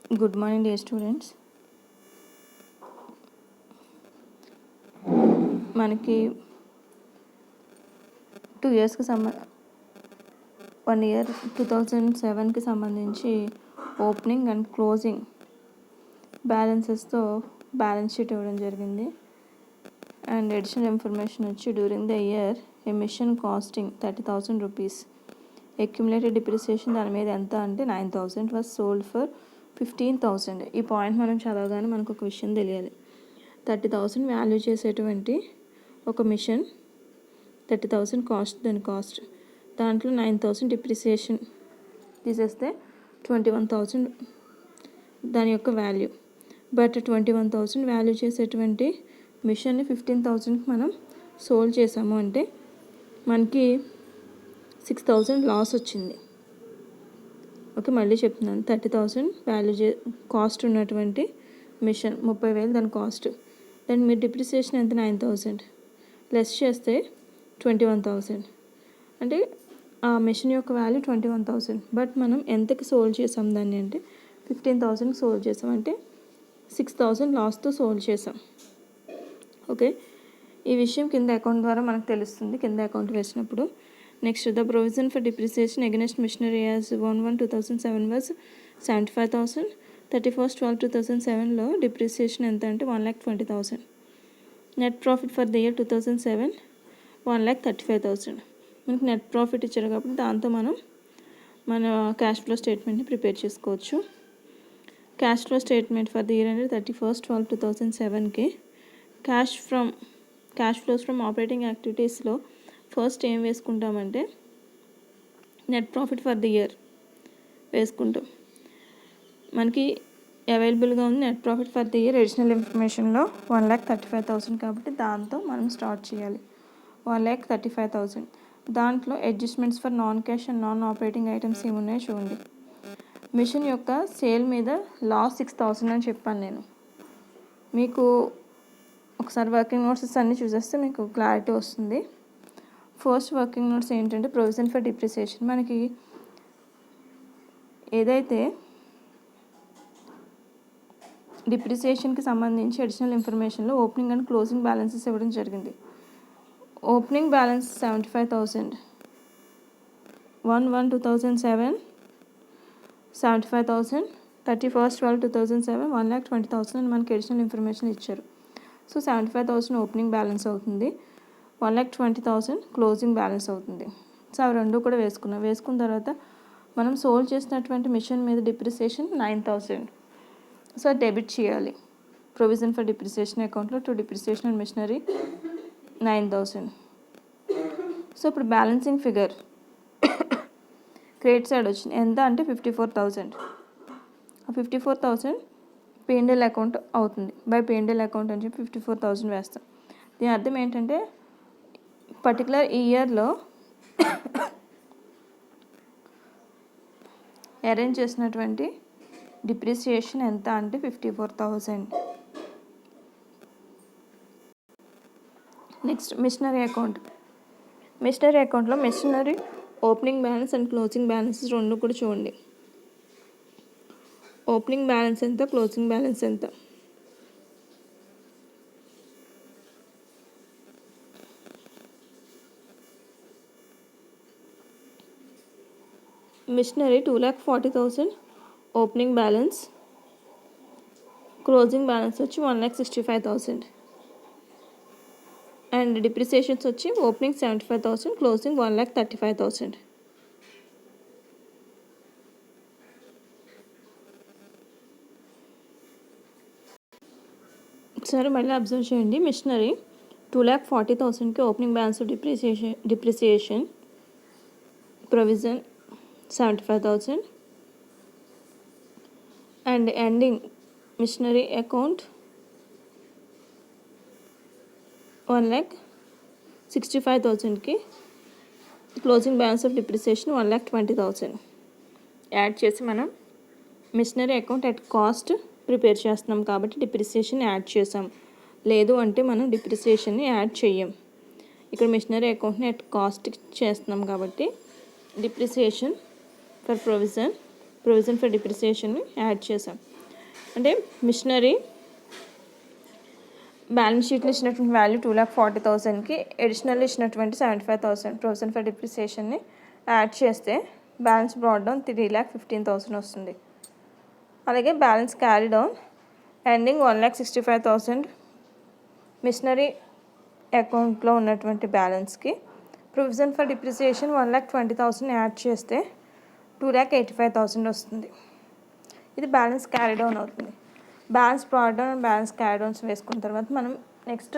Good morning dear students. మనకి 2 ఇయర్స్కి 1 year 2007కి సంబంధించి ఓపెనింగ్ అండ్ క్లోజింగ్ బ్యాలెన్సెస్తో బ్యాలెన్స్ షీట్ ఇవ్వడం జరిగింది. అండ్ అడిషనల్ ఇన్ఫర్మేషన్ వచ్చి during the year emission costing 30,000 rupees, accumulated depreciation దాని మీద ఎంత అంటే 9,000 వాజ్ సోల్డ్ ఫర్ 15,000. ఈ పాయింట్ మనం చదవగానే మనకు ఒక విషయం తెలియాలి. 30,000 వాల్యూ చేసేటువంటి ఒక మిషన్ 30,000 కాస్ట్, దాని కాస్ట్, దాంట్లో 9,000 డిప్రిసియేషన్ తీసేస్తే 21,000 దాని యొక్క వాల్యూ. బట్ 21,000 వాల్యూ చేసేటువంటి మిషన్ని 15,000కి మనం సోల్డ్ చేసాము అంటే మనకి 6,000 లాస్ వచ్చింది. ఓకే, మళ్ళీ చెప్తున్నాను. 30,000 వాల్యూ కాస్ట్ ఉన్నటువంటి మిషన్ 30,000 దాని కాస్ట్, దాని మీరు డిప్రిసియేషన్ ఎంత 9,000 లెస్ చేస్తే 21,000 అంటే ఆ మిషన్ యొక్క వాల్యూ 21,000. బట్ మనం ఎంతకి సోల్డ్ చేసాం దాన్ని అంటే 15,000కి సోల్డ్ చేసాం, అంటే 6,000 లాస్తో సోల్డ్ చేసాం. ఓకే, ఈ విషయం కింద అకౌంట్ ద్వారా మనకు తెలుస్తుంది, కింద అకౌంట్ వేసినప్పుడు. Next, the provision for depreciation against machinery as 1/1/2007 was 75,000. 31/12/2007లో డిప్రిసియేషన్ ఎంత అంటే 1,20,000. Net profit for the year 2007 1,35,000. మనకి నెట్ ప్రాఫిట్ ఇచ్చారు కాబట్టి దాంతో మనం మన క్యాష్ ఫ్లో స్టేట్మెంట్ని ప్రిపేర్ చేసుకోవచ్చు. Cash flow statement for the year అంటే 31/12/2007కి క్యాష్ ఫ్లోస్ ఫ్రమ్ ఆపరేటింగ్ యాక్టివిటీస్లో ఫస్ట్ ఏం వేసుకుంటామంటే net profit for the year వేసుకుంటాం. మనకి అవైలబుల్గా ఉంది net profit for the year additional ఇన్ఫర్మేషన్లో 1,35,000 కాబట్టి దాంతో మనం స్టార్ట్ చేయాలి. 1,35,000 దాంట్లో adjustments for non cash and non operating items ఏమున్నాయో చూడండి. మిషన్ యొక్క సేల్ మీద లాస్ 6,000 అని చెప్పాను నేను. మీకు ఒకసారి వర్కింగ్ నోట్స్ అన్నీ చూసేస్తే మీకు క్లారిటీ వస్తుంది. ఫస్ట్ వర్కింగ్ నోట్స్ ఏంటంటే ప్రొవిజన్ ఫర్ డిప్రిసియేషన్. మనకి ఏదైతే డిప్రిసియేషన్కి సంబంధించి అడిషనల్ ఇన్ఫర్మేషన్లో ఓపెనింగ్ అండ్ క్లోజింగ్ బ్యాలెన్సెస్ ఇవ్వడం జరిగింది. ఓపెనింగ్ బ్యాలెన్స్ 75,000, 1/1/2007 75,000, 31/12/2007 1,20,000 అని మనకి అడిషనల్ ఇన్ఫర్మేషన్ ఇచ్చారు. సో 75,000 ఓపెనింగ్ బ్యాలెన్స్ అవుతుంది, 1,20,000 క్లోజింగ్ బ్యాలెన్స్ అవుతుంది. సో అవి రెండు కూడా వేసుకున్న తర్వాత మనం సోల్డ్ చేసినటువంటి మిషన్ మీద డిప్రిసియేషన్ 9,000. సో డెబిట్ చేయాలి ప్రొవిజన్ ఫర్ డిప్రిసియేషన్ అకౌంట్లో to depreciation and machinery 9,000. So ఇప్పుడు బ్యాలెన్సింగ్ ఫిగర్ క్రెడిట్ సైడ్ వచ్చింది ఎంత అంటే 54,000. ఆ 54,000 P&L అకౌంట్ అవుతుంది. బై P&L అకౌంట్ అని చెప్పి 54,000 వేస్తాం. దీని అర్థం ఏంటంటే పర్టికులర్ ఈ ఇయర్లో అరేంజ్ చేసినటువంటి డిప్రిసియేషన్ ఎంత అంటే 54,000. Next machinery account. మిషనరీ అకౌంట్లో machinery opening balance and closing balances రెండు కూడా చూడండి. ఓపెనింగ్ బ్యాలెన్స్ ఎంత, క్లోజింగ్ బ్యాలెన్స్ ఎంత. Machinery 2,40,000 opening balance, closing balance వచ్చి 1,65,000. అండ్ డిప్రిసియేషన్స్ వచ్చి ఓపెనింగ్ 75,000, క్లోజింగ్ 1,35,000. సరే మళ్ళీ అబ్జర్వ్ చేయండి. మిషనరీ 2,40,000కి opening balance depreciation provision 75,000 and ending machinery account 1,65,000కి closing balance of depreciation 1,20,000 add చేసి మనం machinery account at cost prepare చేస్తున్నాం కాబట్టి డిప్రిసియేషన్ యాడ్ చేసాం. లేదు అంటే మనం డిప్రిసియేషన్ని యాడ్ చెయ్యం. ఇక్కడ మిషనరీ అకౌంట్ని అట్ కాస్ట్ చేస్తున్నాం కాబట్టి depreciation for provision provision for డిప్రిసియేషన్ని యాడ్ చేసాం. అంటే మిషనరీ బ్యాలెన్స్ షీట్లో ఇచ్చినటువంటి వాల్యూ 2,40,000కి అడిషనల్ ఇచ్చినటువంటి 75,000 ప్రొవిజన్ ఫర్ డిప్రిసియేషన్ని యాడ్ చేస్తే బ్యాలెన్స్ బ్రాడ్ డౌన్ 3,15,000 వస్తుంది. అలాగే balance carry down ending 1,65,000 machinery అకౌంట్లో ఉన్నటువంటి బ్యాలెన్స్కి ప్రొవిజన్ ఫర్ డిప్రిసియేషన్ 1,20,000 యాడ్ చేస్తే 2,85,000 వస్తుంది. ఇది బ్యాలెన్స్ క్యారీ డౌన్ అవుతుంది. Balance brought down and balance carry downs వేసుకున్న తర్వాత మనం నెక్స్ట్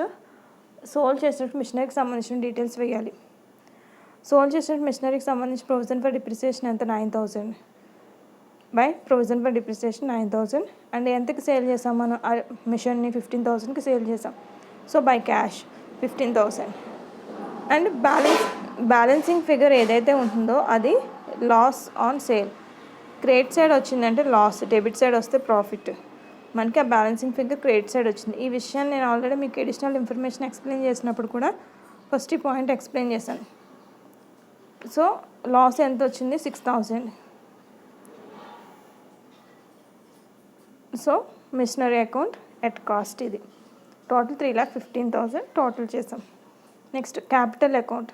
సోల్డ్ చేసినట్టు మిషనరీకి సంబంధించిన డీటెయిల్స్ వేయాలి. సోల్డ్ చేసినట్టు మిషనరీకి సంబంధించి ప్రొవిజన్ ఫర్ డిప్రిసియేషన్ ఎంత 9,000 by provision for depreciation 9,000 and ఎంతకి సేల్ చేసాం మనం మిషన్ని 15,000కి సేల్ చేసాం. So by cash 15,000 and balancing figure ఏదైతే ఉంటుందో అది loss on sale. Credit side వచ్చిందంటే లాస్, డెబిట్ సైడ్ వస్తే ప్రాఫిట్. మనకి ఆ బ్యాలెన్సింగ్ ఫిగర్ క్రెడిట్ సైడ్ వచ్చింది. ఈ విషయాన్ని నేను ఆల్రెడీ మీకు అడిషనల్ ఇన్ఫర్మేషన్ ఎక్స్ప్లెయిన్ చేసినప్పుడు కూడా ఫస్ట్ ఈ పాయింట్ ఎక్స్ప్లెయిన్ చేశాను. సో లాస్ ఎంత వచ్చింది 6,000. So machinery account at cost ఇది టోటల్ 3,15,000 టోటల్ చేసాం. Next capital account.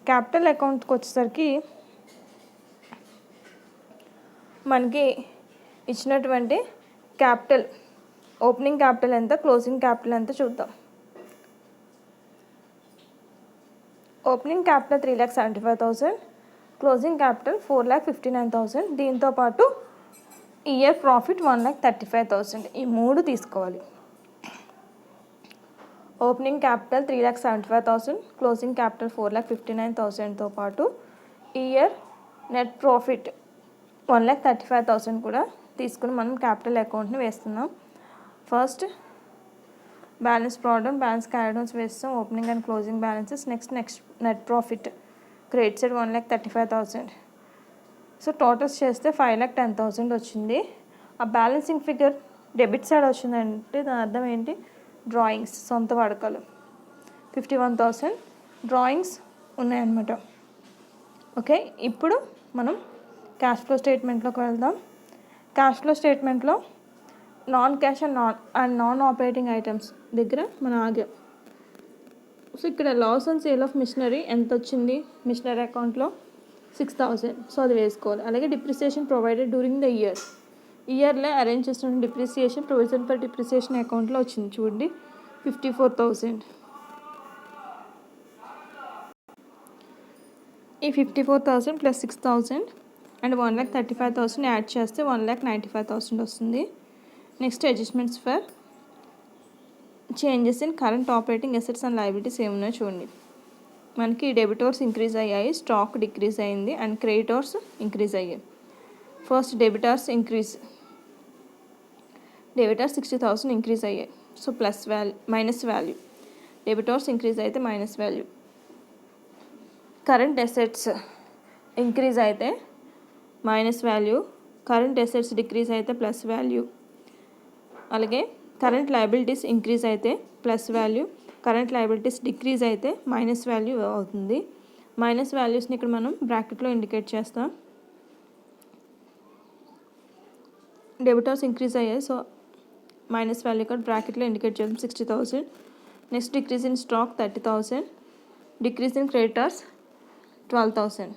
క్యాపిటల్ అకౌంట్కి వచ్చేసరికి మనకి ఇచ్చినటువంటి క్యాపిటల్ ఓపెనింగ్ క్యాపిటల్ ఎంత, క్లోజింగ్ క్యాపిటల్ ఎంత చూద్దాం. Opening capital 3,75,000, closing capital 4,59,000. దీంతోపాటు ఇయర్ ప్రాఫిట్ 1,35,000. ఈ మూడు తీసుకోవాలి. ఓపెనింగ్ క్యాపిటల్ 3,75,000, క్లోజింగ్ క్యాపిటల్ 4,59,000తో పాటు ఇయర్ నెట్ ప్రాఫిట్ 1,35,000 కూడా తీసుకుని మనం క్యాపిటల్ అకౌంట్ని వేస్తున్నాం. First balance brought down, balance carry downs వేస్తాం, opening and closing balances. Next net profit credit side 1,35,000. So totals చేస్తే 5,10,000 వచ్చింది. ఆ బ్యాలెన్సింగ్ ఫిగర్ డెబిట్ సైడ్ వచ్చిందంటే దాని అర్థం ఏంటి, డ్రాయింగ్స్ సొంత వాడకాలు 51,000 డ్రాయింగ్స్ ఉన్నాయన్నమాట. ఓకే, ఇప్పుడు మనం క్యాష్ ఫ్లో స్టేట్మెంట్లోకి వెళ్దాం. క్యాష్ ఫ్లో స్టేట్మెంట్లో non cash and non operating items దగ్గర మనం ఆగాం. సో ఇక్కడ loss on sale of machinery ఎంత వచ్చింది మిషనరీ అకౌంట్లో 6,000. సో అది వేసుకోవాలి. అలాగే డిప్రిసియేషన్ ప్రొవైడెడ్ డ్యూరింగ్ ద ఇయర్లో అరేంజ్ చేసిన డిప్రిసియేషన్ ప్రొవిజన్ ఫర్ డిప్రిసియేషన్ అకౌంట్లో వచ్చింది చూడండి 54,000. ఈ 54,000 ప్లస్ 6,000 అండ్ 1,35,000 యాడ్ చేస్తే 1,95,000 వస్తుంది. Next adjustments for changes in current operating assets and liabilities ఏమున్నాయో చూడండి. మనకి డెబిటర్స్ ఇంక్రీజ్ అయ్యాయి, స్టాక్ డిక్రీజ్ అయింది అండ్ క్రెడిటర్స్ ఇంక్రీజ్ అయ్యాయి. ఫస్ట్ డెబిటర్స్ 60,000 ఇంక్రీజ్ అయ్యాయి. So minus value. Debtors increase అయితే minus value. Current assets increase అయితే minus value, current assets decrease అయితే ప్లస్ వాల్యూ. అలాగే కరెంట్ లయబిలిటీస్ ఇంక్రీజ్ అయితే plus value, current liabilities decrease అయితే minus value అవుతుంది. మైనస్ వాల్యూస్ని ఇక్కడ మనం బ్రాకెట్లో ఇండికేట్ చేస్తాం. డెబిటర్స్ ఇంక్రీజ్ అయ్యాయి, సో మైనస్ వాల్యూ ఇక్కడ బ్రాకెట్లో ఇండికేట్ చేస్తాం 60,000. Next decrease in stock 30,000, decrease in creditors 12,000.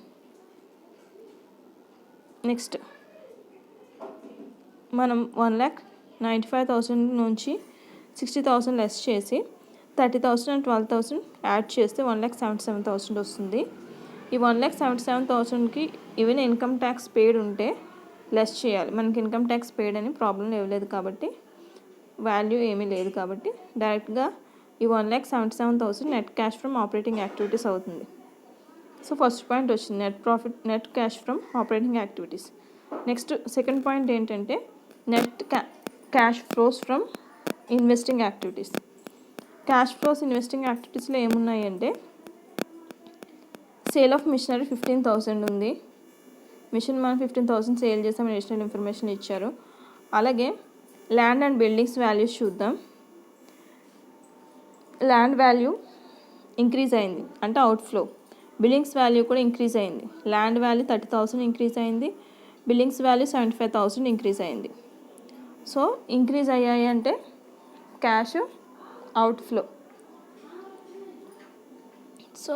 Next మనం 1,95,000 నుంచి 60,000 లెస్ చేసి 30,000 అండ్ 12,000 యాడ్ చేస్తే 1,77,000 వస్తుంది. ఈ 1,77,000కి ఈవెన్ ఇన్కమ్ ట్యాక్స్ పెయిడ్ ఉంటే లెస్ చేయాలి. మనకి ఇన్కమ్ ట్యాక్స్ పెయిడ్ అని ప్రాబ్లం ఇవ్వలేదు కాబట్టి, వాల్యూ ఏమీ లేదు కాబట్టి డైరెక్ట్గా ఈ 1,77,000 net cash from operating activities అవుతుంది. సో ఫస్ట్ పాయింట్ వచ్చింది net cash from operating activities. Next second point ఏంటంటే net cash flows from investing activities. Cash flows investing యాక్టివిటీస్లో ఏమున్నాయి అంటే సేల్ ఆఫ్ మిషనరీ 15,000 ఉంది. మిషన్ మనం 15,000 సేల్ చేసాం, అడిషనల్ ఇన్ఫర్మేషన్ ఇచ్చారు. అలాగే ల్యాండ్ అండ్ బిల్డింగ్స్ వాల్యూస్ చూద్దాం. ల్యాండ్ వాల్యూ ఇంక్రీజ్ అయింది అంటే అవుట్ఫ్లో. బిల్డింగ్స్ వాల్యూ కూడా ఇంక్రీజ్ అయింది. ల్యాండ్ వాల్యూ 30,000 ఇంక్రీజ్ అయింది, బిల్లింగ్స్ వాల్యూ 75,000 ఇంక్రీజ్ అయింది. సో ఇంక్రీజ్ అయ్యాయి అంటే cash outflow. So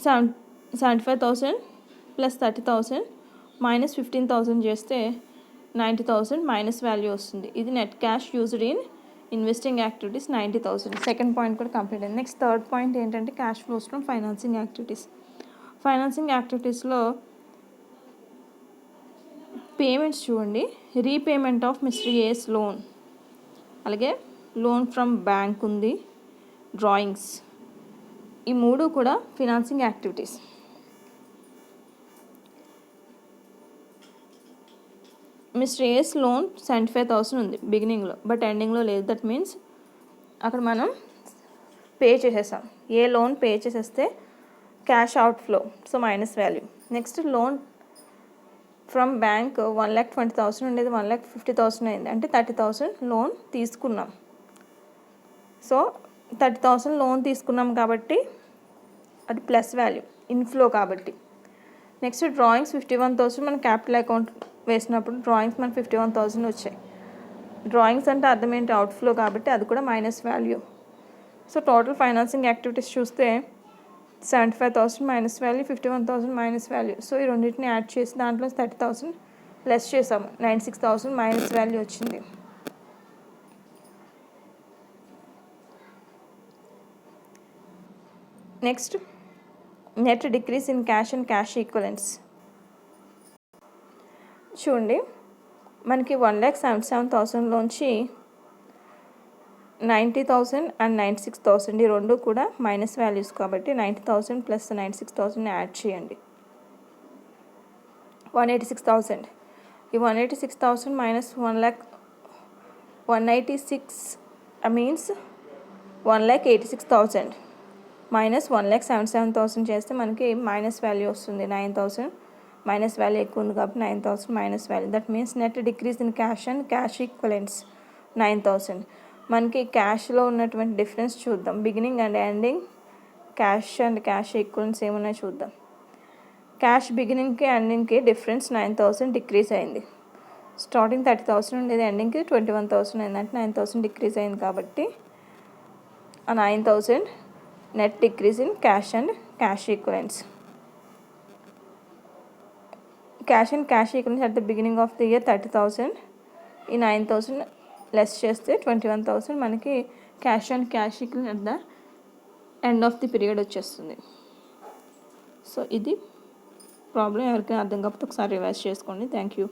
75,000 plus 30,000 minus 15,000 చేస్తే 90,000 మైనస్ వాల్యూ వస్తుంది. ఇది net cash used in investing activities 90,000. Second point కూడా కంప్లీట్ అయింది. నెక్స్ట్ థర్డ్ పాయింట్ ఏంటంటే cash flows from financing activities. Financing యాక్టివిటీస్లో పేమెంట్స్ చూడండి. Repayment of mister S loan, అలాగే loan from bank ఉంది, డ్రాయింగ్స్, ఈ మూడు కూడా financing activities. Mister S loan 75,000 ఉంది బిగినింగ్లో, బట్ ఎండింగ్లో లేదు. దట్ మీన్స్ అక్కడ మనం పే చేసేసాం. ఏ లోన్ పే చేసేస్తే cash outflow, so minus value. Next loan from bank 1,20,000 ఉండేది 1,50,000 అయింది, అంటే 30,000 లోన్ తీసుకున్నాం. సో 30,000 లోన్ తీసుకున్నాం కాబట్టి అది ప్లస్ వాల్యూ, ఇన్ఫ్లో కాబట్టి. నెక్స్ట్ డ్రాయింగ్స్ 51,000 మన క్యాపిటల్ అకౌంట్ వేసినప్పుడు డ్రాయింగ్స్ మనకు 51,000 వచ్చాయి. డ్రాయింగ్స్ అంటే అర్థం ఏంటి, అవుట్ఫ్లో కాబట్టి అది కూడా minus value. So total financing activities చూస్తే 75,000 minus value, 51,000 minus value. So ఈ రెండింటిని యాడ్ చేసి దాంట్లో 30,000 లెస్ చేసాము, 96,000 మైనస్ వాల్యూ వచ్చింది. Next net decrease in cash and cash equivalents. చూడండి, మనకి 1,77,000లోంచి 90,000 అండ్ 96,000 ఈ రెండు కూడా మైనస్ వాల్యూస్ కాబట్టి 90,000 ప్లస్ 96,000 యాడ్ చేయండి, 186,000. ఈ 186,000 మైనస్ 186 మీన్స్ 1,86,000 మైనస్ 1,77,000 చేస్తే మనకి మైనస్ వాల్యూ వస్తుంది. 9,000 మైనస్ వాల్యూ ఎక్కువ ఉంది కాబట్టి 9,000 minus value. That means net decrease in cash and cash equivalents 9,000. మనకి క్యాష్లో ఉన్నటువంటి డిఫరెన్స్ చూద్దాం. Beginning and ending cash and cash equivalents ఏమున్నాయో చూద్దాం. క్యాష్ బిగినింగ్కి ఎండింగ్కి డిఫరెన్స్ 9,000 డిక్రీజ్ అయింది. స్టార్టింగ్ 30,000 ఉండేది, ఎండింగ్కి 21,000 అయింది, అంటే 9,000 డిక్రీజ్ అయింది కాబట్టి ఆ 9,000 net decrease in cash and cash equivalents. Cash and cash equivalents at the beginning of the year 30,000. ఈ 9,000 లెస్ చేస్తే 21,000 మనకి cash and cash equivalent at the end of the period వచ్చేస్తుంది. సో ఇది ప్రాబ్లం. ఎవరికైనా అర్థం కాకపోతే ఒకసారి రివైజ్ చేసుకోండి. Thank you.